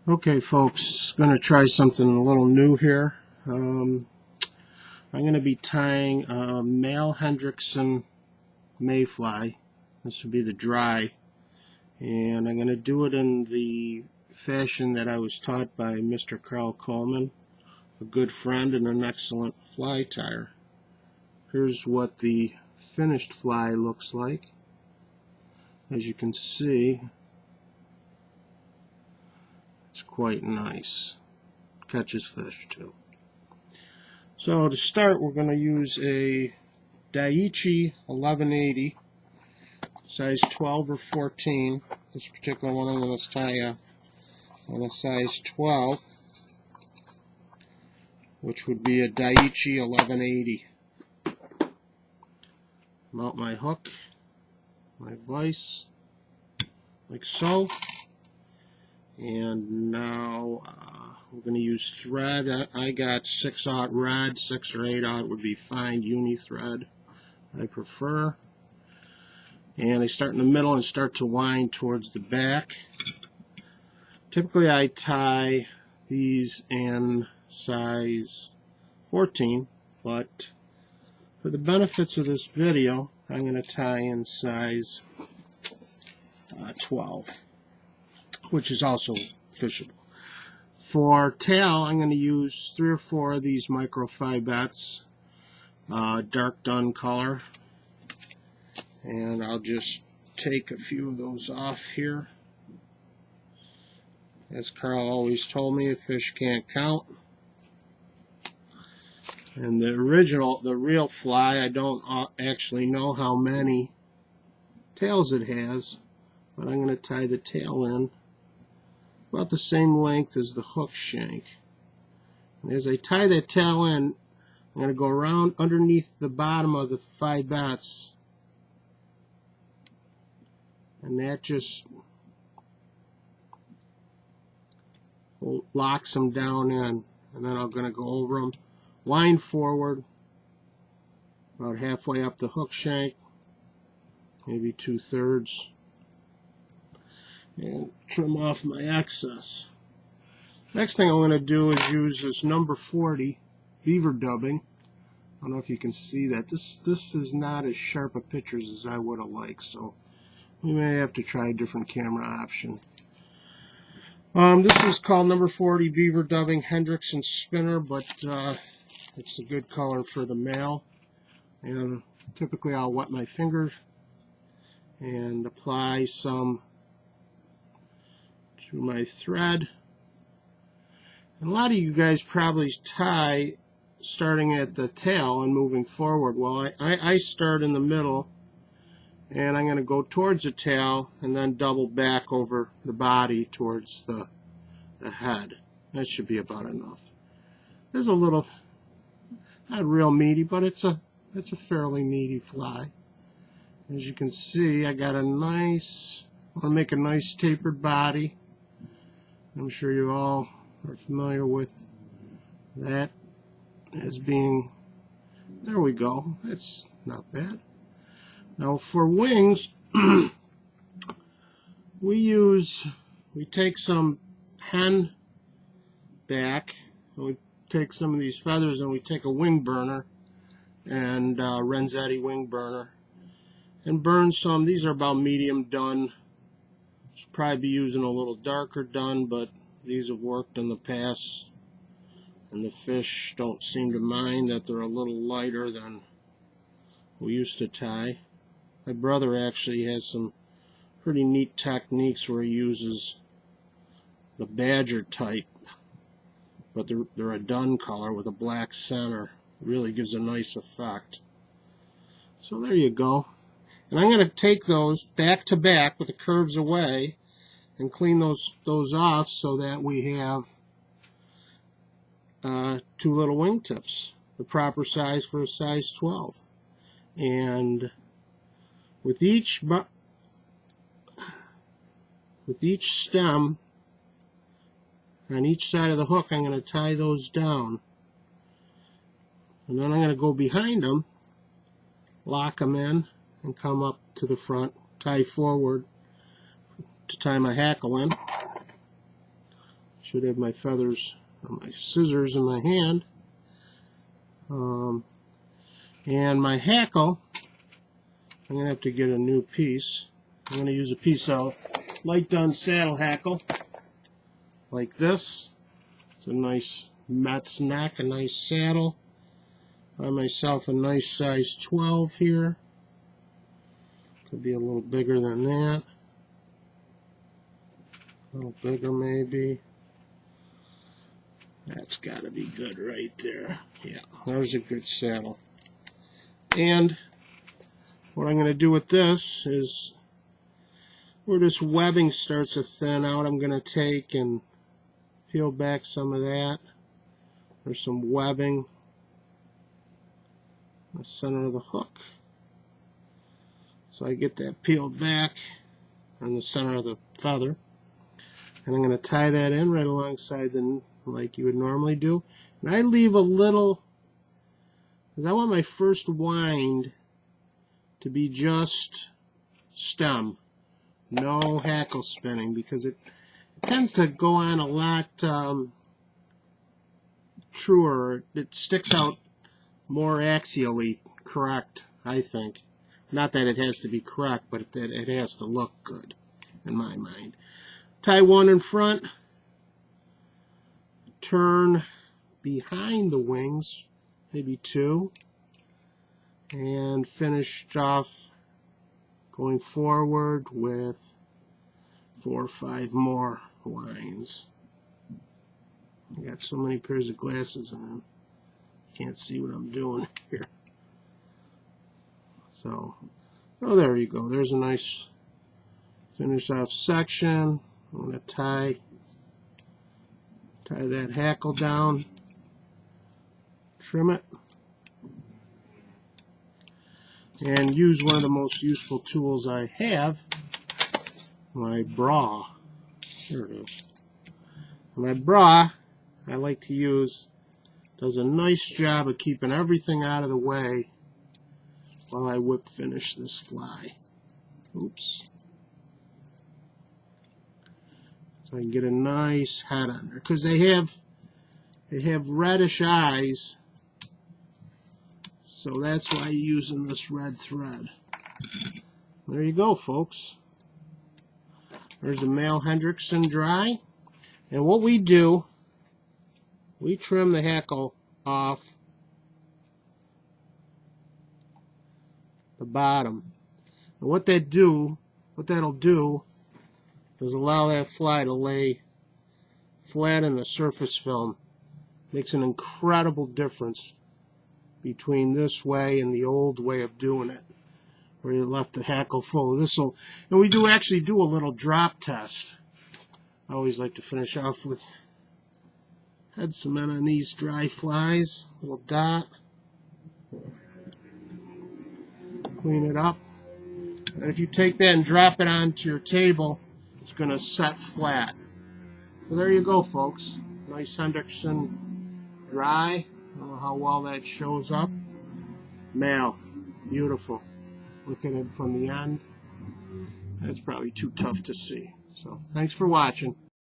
Okay, folks, going to try something a little new here. I'm going to be tying a male Hendrikson mayfly. This would be the dry, and I'm going to do it in the fashion that I was taught by Mr. Carl Coleman, a good friend and an excellent fly tyer. Here's what the finished fly looks like. As you can see, it's quite nice. Catches fish too. So to start, we're going to use a Daiichi 1180, size 12 or 14. This particular one I'm going to tie on a size 12, which would be a Daiichi 1180. Mount my hook, my vise, like so. And now we're going to use thread. I got 6/0 rod, 6 or 8/0 would be fine, uni thread I prefer. And I start in the middle and start to wind towards the back. Typically I tie these in size 14, but for the benefits of this video, I'm going to tie in size 12. Which is also fishable. For tail, I'm going to use 3 or 4 of these micropipets, dark dun color, and I'll just take a few of those off here. As Carl always told me, a fish can't count. And the real fly, I don't actually know how many tails it has, but I'm going to tie the tail in about the same length as the hook shank. And as I tie that tail in, I'm going to go around underneath the bottom of the fibets, and that just locks them down in. And then I'm going to go over them, wind forward about halfway up the hook shank, maybe 2/3, and trim off my excess. Next thing I'm going to do is use this number 40 beaver dubbing. I don't know if you can see that. This is not as sharp a pictures as I would have liked, so we may have to try a different camera option. This is called number 40 beaver dubbing Hendrikson spinner, but it's a good color for the male. And typically I'll wet my fingers and apply some to my thread. And a lot of you guys probably tie starting at the tail and moving forward. Well, I start in the middle, and I'm going to go towards the tail and then double back over the body towards the head. That should be about enough. There's a little, not real meaty, but it's a fairly meaty fly. As you can see, I got a nice, I want to make a nice tapered body. I'm sure you all are familiar with that as being, there we go, it's not bad. Now for wings, we take some hen back, and we take some of these feathers and we take a wing burner, and Renzetti wing burner, and burn some. These are about medium dun. Should probably be using a little darker dun, but these have worked in the past, and the fish don't seem to mind that they're a little lighter than we used to tie. My brother actually has some pretty neat techniques where he uses the badger type, but they're a dun color with a black center. It really gives a nice effect. So there you go. And I'm going to take those back to back with the curves away and clean those off so that we have 2 little wingtips, the proper size for a size 12. And with each stem on each side of the hook, I'm going to tie those down, and then I'm going to go behind them, lock them in, and come up to the front, tie forward to tie my hackle in. Should have my feathers or my scissors in my hand. And my hackle, I'm going to have to get a new piece. I'm going to use a piece of light done saddle hackle like this. It's a nice Met's neck, a nice saddle. Buy myself a nice size 12 here. Could be a little bigger than that. A little bigger maybe. That's got to be good right there. Yeah, there's a good saddle. And what I'm going to do with this is, where this webbing starts to thin out, I'm going to take and peel back some of that. There's some webbing in the center of the hook. So I get that peeled back in the center of the feather. And I'm going to tie that in right alongside the, like you would normally do. And I leave a little, because I want my first wind to be just stem. No hackle spinning, because it tends to go on a lot truer. It sticks out more axially correct, I think. Not that it has to be correct, but that it has to look good, in my mind. Tie one in front, turn behind the wings, maybe two, and finish off going forward with 4 or 5 more winds. I got so many pairs of glasses on, can't see what I'm doing here. So, oh, there you go. There's a nice finish off section. I'm going to tie that hackle down, trim it, and use one of the most useful tools I have, my bra. There it is. My bra, I like to use, does a nice job of keeping everything out of the way while I whip finish this fly. Oops. So I can get a nice head on there, because they have reddish eyes, so that's why you're using this red thread. There you go, folks. There's a male hendrikson dry, and what we do, we trim the hackle off the bottom, and what that'll do is allow that fly to lay flat in the surface film. Makes an incredible difference between this way and the old way of doing it, where you left the hackle full. This'll, and we do actually do a little drop test. I always like to finish off with head cement on these dry flies. Little dot. Clean it up. And if you take that and drop it onto your table, it's going to set flat. So there you go, folks. Nice hendrikson dry. I don't know how well that shows up. Male. Beautiful. Look at it from the end. That's probably too tough to see. So thanks for watching.